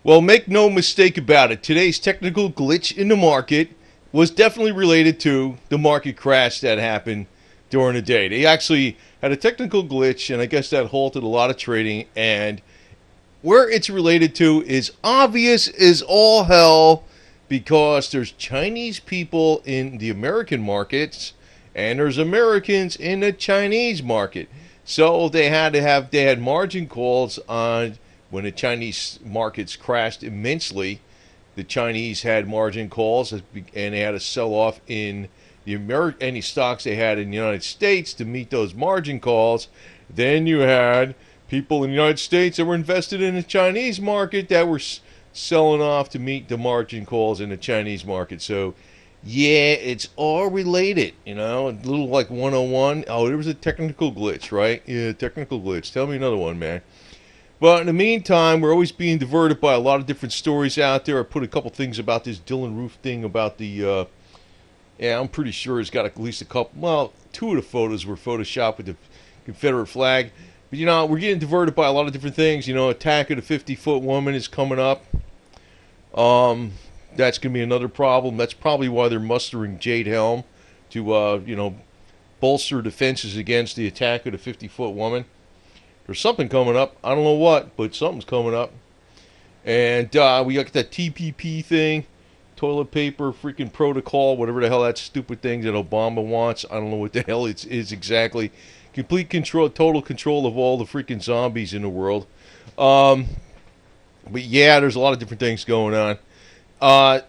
Well, make no mistake about it. Today's technical glitch in the market was definitely related to the market crash that happened during the day. They actually had a technical glitch, and I guess that halted a lot of trading. And where it's related to is obvious as all hell because there's Chinese people in the American markets and there's Americans in the Chinese market. So they had margin calls on when the Chinese markets crashed immensely. The Chinese had margin calls and they had to sell off in any stocks they had in the United States to meet those margin calls. Then you had people in the United States that were invested in the Chinese market that were selling off to meet the margin calls in the Chinese market. So, yeah, it's all related, a little like 101. Oh, there was a technical glitch, right? Yeah, technical glitch. Tell me another one, man. But in the meantime, we're always being diverted by a lot of different stories out there. I put a couple things about this Dylan Roof thing about the, I'm pretty sure it's got at least a couple, well, two of the photos were photoshopped with the Confederate flag. But, we're getting diverted by a lot of different things. Attack of the 50-foot woman is coming up. That's going to be another problem. That's probably why they're mustering Jade Helm to, bolster defenses against the attack of the 50-foot woman. There's something coming up. I don't know what, but something's coming up. And we got that TPP thing, toilet paper, freaking protocol, whatever the hell that stupid thing that Obama wants. I don't know what the hell it is exactly. Complete control, total control of all the freaking zombies in the world. But yeah, there's a lot of different things going on.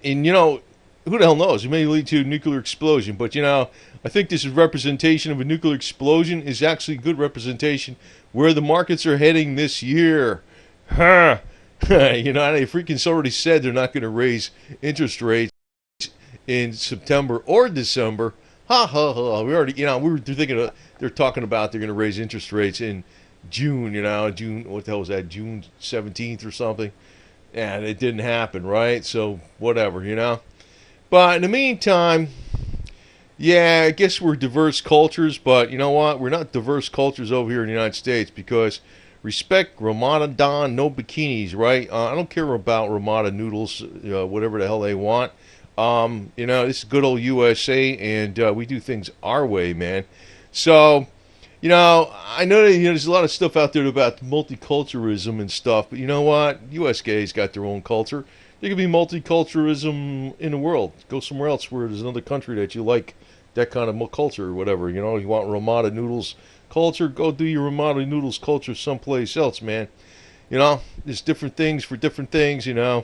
And who the hell knows? It may lead to a nuclear explosion. But I think this is representation of a nuclear explosion is actually good representation where the markets are heading this year. Huh. They freaking already said they're not going to raise interest rates in September or December. Ha ha ha. We already, we were thinking they're talking about they're going to raise interest rates in June, June, what the hell was that? June 17th or something. And it didn't happen, right? So whatever. But in the meantime, yeah, I guess we're diverse cultures, but you know what? We're not diverse cultures over here in the United States because respect Ramadan, no bikinis, right? I don't care about Ramada noodles, whatever the hell they want. This is good old USA, and we do things our way, man. So, I know that there's a lot of stuff out there about multiculturalism and stuff, but you know what? U.S. gays got their own culture. There could be multiculturalism in the world. Go somewhere else where there's another country that you like that kind of culture or whatever. You want Ramada noodles culture, go do your Ramada noodles culture someplace else, man. There's different things for different things, and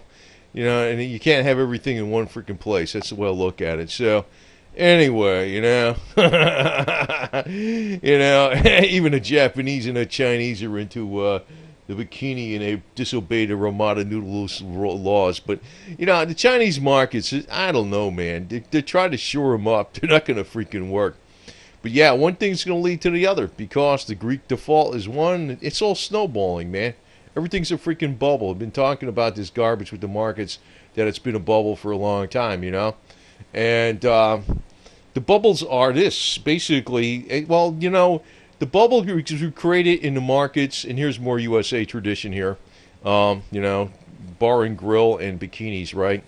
you can't have everything in one freaking place. That's the way I look at it. So, anyway, even the Japanese and the Chinese are into the bikini and they disobey the Ramada noodles laws. But, the Chinese markets, I don't know, man. They try to shore them up. They're not going to freaking work. But, yeah, one thing's going to lead to the other because the Greek default is one. It's all snowballing, man. Everything's a freaking bubble. I've been talking about this garbage with the markets, that it's been a bubble for a long time, And the bubbles are this, basically. Well, the bubble was created in the markets, and here's more USA tradition here. Bar and grill and bikinis, right?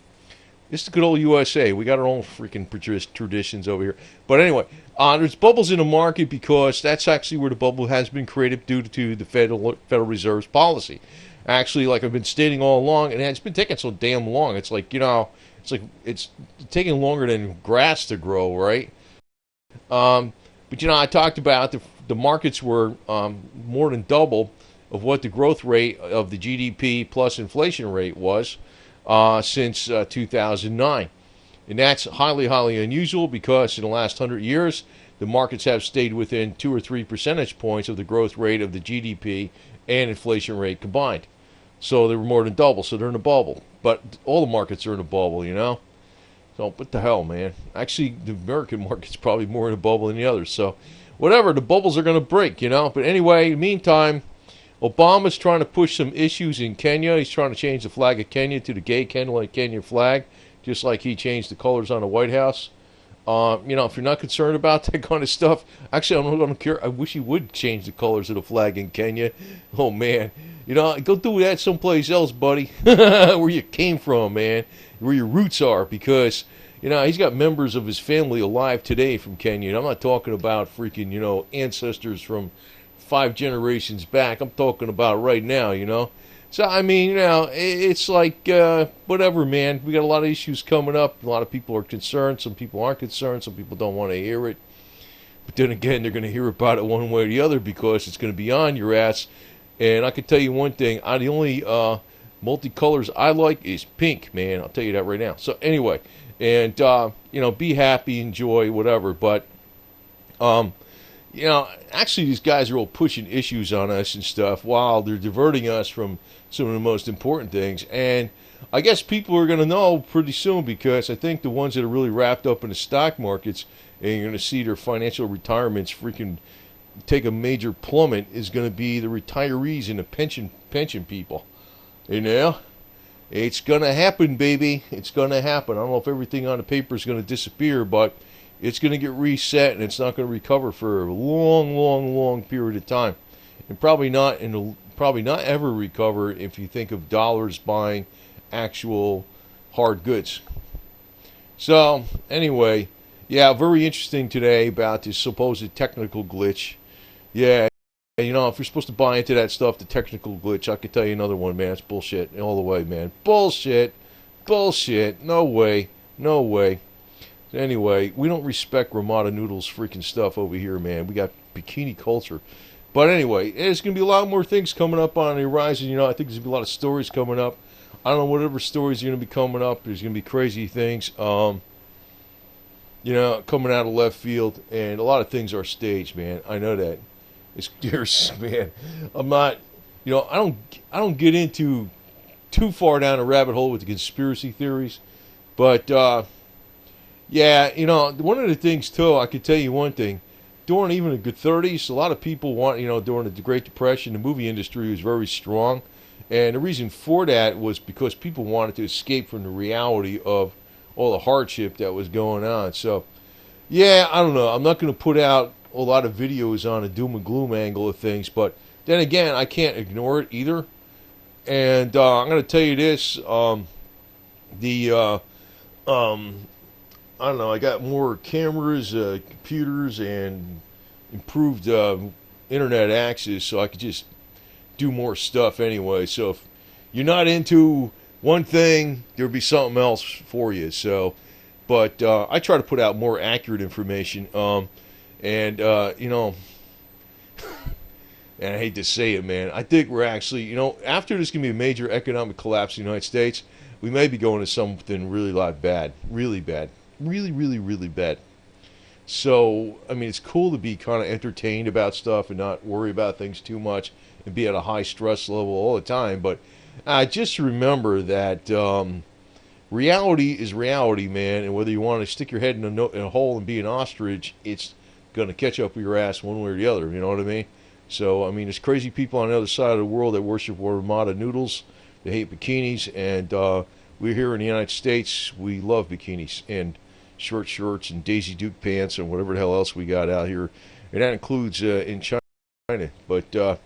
It's the good old USA. We got our own freaking traditions over here. But anyway, there's bubbles in the market because that's actually where the bubble has been created due to the Federal Reserve's policy. Actually, like I've been stating all along, and it's been taking so damn long. It's like, it's taking longer than grass to grow, right? But I talked about the markets were more than double of what the growth rate of the GDP plus inflation rate was since 2009. And that's highly, highly unusual because in the last 100 years, the markets have stayed within 2 or 3 percentage points of the growth rate of the GDP and inflation rate combined. So they were more than double, so they're in a bubble. But all the markets are in a bubble, So what the hell, man? Actually, the American market's probably more in a bubble than the others. So whatever, the bubbles are going to break, But anyway, in the meantime, Obama's trying to push some issues in Kenya. He's trying to change the flag of Kenya to the gay Kenya flag, just like he changed the colors on the White House. If you're not concerned about that kind of stuff, actually, I don't care. I wish he would change the colors of the flag in Kenya. Oh, man. You know, go do that someplace else, buddy, where you came from, man, where your roots are, because, you know, he's got members of his family alive today from Kenya. And I'm not talking about freaking, you know, ancestors from 5 generations back. I'm talking about right now, you know. So, I mean, you know, it's like, whatever, man. We got a lot of issues coming up. A lot of people are concerned. Some people aren't concerned. Some people don't want to hear it. But then again, they're going to hear about it one way or the other because it's going to be on your ass. And I can tell you one thing. The only multicolors I like is pink, man. I'll tell you that right now. So anyway, and, you know, be happy, enjoy, whatever. But, you know, actually these guys are all pushing issues on us and stuff while they're diverting us from some of the most important things. And I guess people are going to know pretty soon, because I think the ones that are really wrapped up in the stock markets and you're going to see their financial retirements freaking take a major plummet is going to be the retirees and the pension people. You know, it's going to happen, baby. It's going to happen. I don't know if everything on the paper is going to disappear, but it's going to get reset, and it's not going to recover for a long, long, long period of time, and probably not ever recover if you think of dollars buying actual hard goods. So anyway, yeah, very interesting today about this supposed technical glitch. Yeah, you know, if you're supposed to buy into that stuff, the technical glitch, I could tell you another one, man. It's bullshit all the way, man. Bullshit. Bullshit. No way. No way. Anyway, we don't respect Ramada Noodles freaking stuff over here, man. We got bikini culture. But anyway, there's going to be a lot more things coming up on the horizon. You know, I think there's going to be a lot of stories coming up. I don't know whatever stories are going to be coming up. There's going to be crazy things. You know, coming out of left field, and a lot of things are staged, man. I know that. It's man. I'm not, you know, I don't get into too far down a rabbit hole with the conspiracy theories, but yeah, you know, one of the things too, I could tell you one thing. During even the good 30s, a lot of people want, you know, during the Great Depression, the movie industry was very strong, and the reason for that was because people wanted to escape from the reality of all the hardship that was going on. So, yeah, I don't know. I'm not going to put out a lot of videos on a doom and gloom angle of things, but then again, I can't ignore it either. And I'm going to tell you this: I don't know. I got more cameras, computers, and improved internet access, so I could just do more stuff anyway. So if you're not into one thing, there'll be something else for you. So, but I try to put out more accurate information. And you know, and I hate to say it, man, I think we're actually, you know, after there's going to be a major economic collapse in the United States, we may be going to something really bad. Really bad. Really, really, really bad. So, I mean, it's cool to be kind of entertained about stuff and not worry about things too much and be at a high stress level all the time. But just remember that reality is reality, man. And whether you want to stick your head in a hole and be an ostrich, it's going to catch up with your ass one way or the other. You know what I mean? So, I mean, there's crazy people on the other side of the world that worship Ramada Noodles. They hate bikinis. And we're here in the United States. We love bikinis and short shorts and Daisy Duke pants and whatever the hell else we got out here. And that includes in China. But I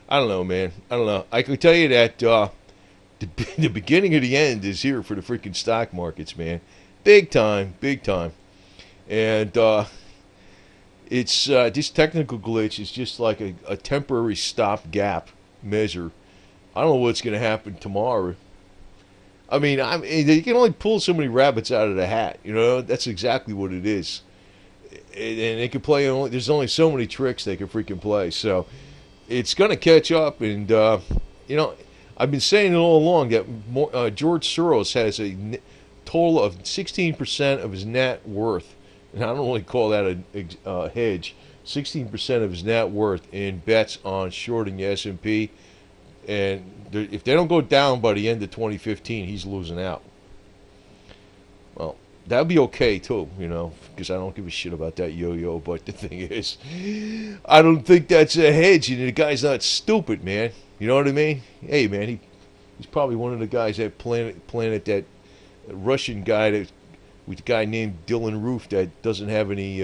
don't know, man. I don't know. I can tell you that the beginning of the end is here for the freaking stock markets, man. Big time, big time. And it's this technical glitch is just like a temporary stopgap measure. I don't know what's going to happen tomorrow. I mean, you can only pull so many rabbits out of the hat. You know, that's exactly what it is. And they can play there's only so many tricks they can freaking play. So it's going to catch up. And, you know, I've been saying it all along that George Soros has a total of 16% of his net worth. And I don't really call that a hedge. 16% of his net worth in bets on shorting the S&P. And if they don't go down by the end of 2015, he's losing out. Well, that'd be okay too, you know, because I don't give a shit about that yo-yo. But the thing is, I don't think that's a hedge, and the guy's not stupid, man. You know what I mean? Hey, man, he's probably one of the guys that planted that Russian guy with a guy named Dylan Roof that doesn't have any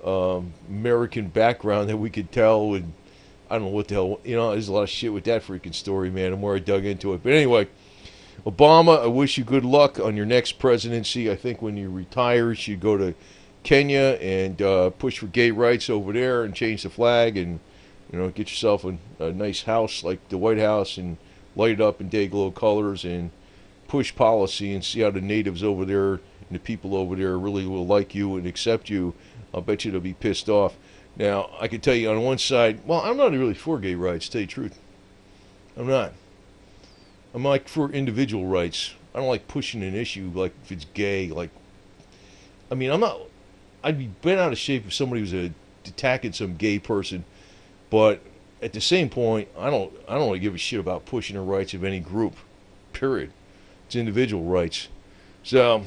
American background that we could tell, and I don't know what the hell. There's a lot of shit with that freaking story, man. The more I dug into it, but anyway, Obama, I wish you good luck on your next presidency. I think when you retire, you should go to Kenya and push for gay rights over there and change the flag and get yourself a nice house like the White House and light it up in day glow colors and push policy and see how the natives over there and the people over there really will like you and accept you. I'll bet you they'll be pissed off. Now, I can tell you on one side, well, I'm not really for gay rights, to tell you the truth. I'm not. I'm like for individual rights. I don't like pushing an issue like if it's gay. Like, I mean, I'm not. I'd be bent out of shape if somebody was attacking some gay person, but at the same point, I don't really give a shit about pushing the rights of any group. Period. It's individual rights. So,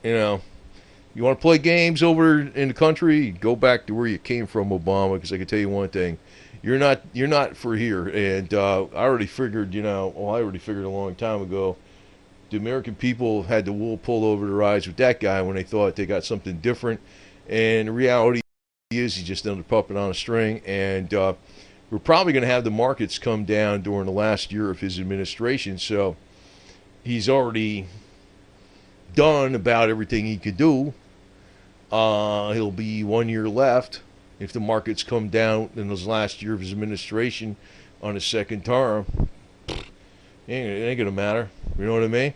you want to play games over in the country, go back to where you came from, Obama. Because I can tell you one thing. You're not for here, and I already figured, I already figured a long time ago, the American people had the wool pulled over their eyes with that guy when they thought they got something different, and the reality is he's just another puppet on a string, and we're probably going to have the markets come down during the last year of his administration, so he's already done about everything he could do. He'll be 1 year left. If the markets come down in this last year of his administration on his second term, it ain't going to matter. You know what I mean?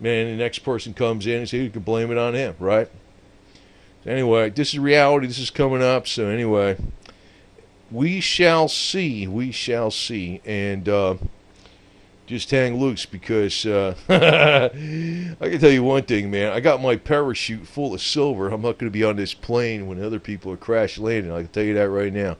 Man, the next person comes in and says you can blame it on him, right? So anyway, this is reality. This is coming up. So anyway, we shall see. We shall see. And just hang loose because I can tell you one thing, man. I got my parachute full of silver. I'm not going to be on this plane when other people are crash landing. I can tell you that right now.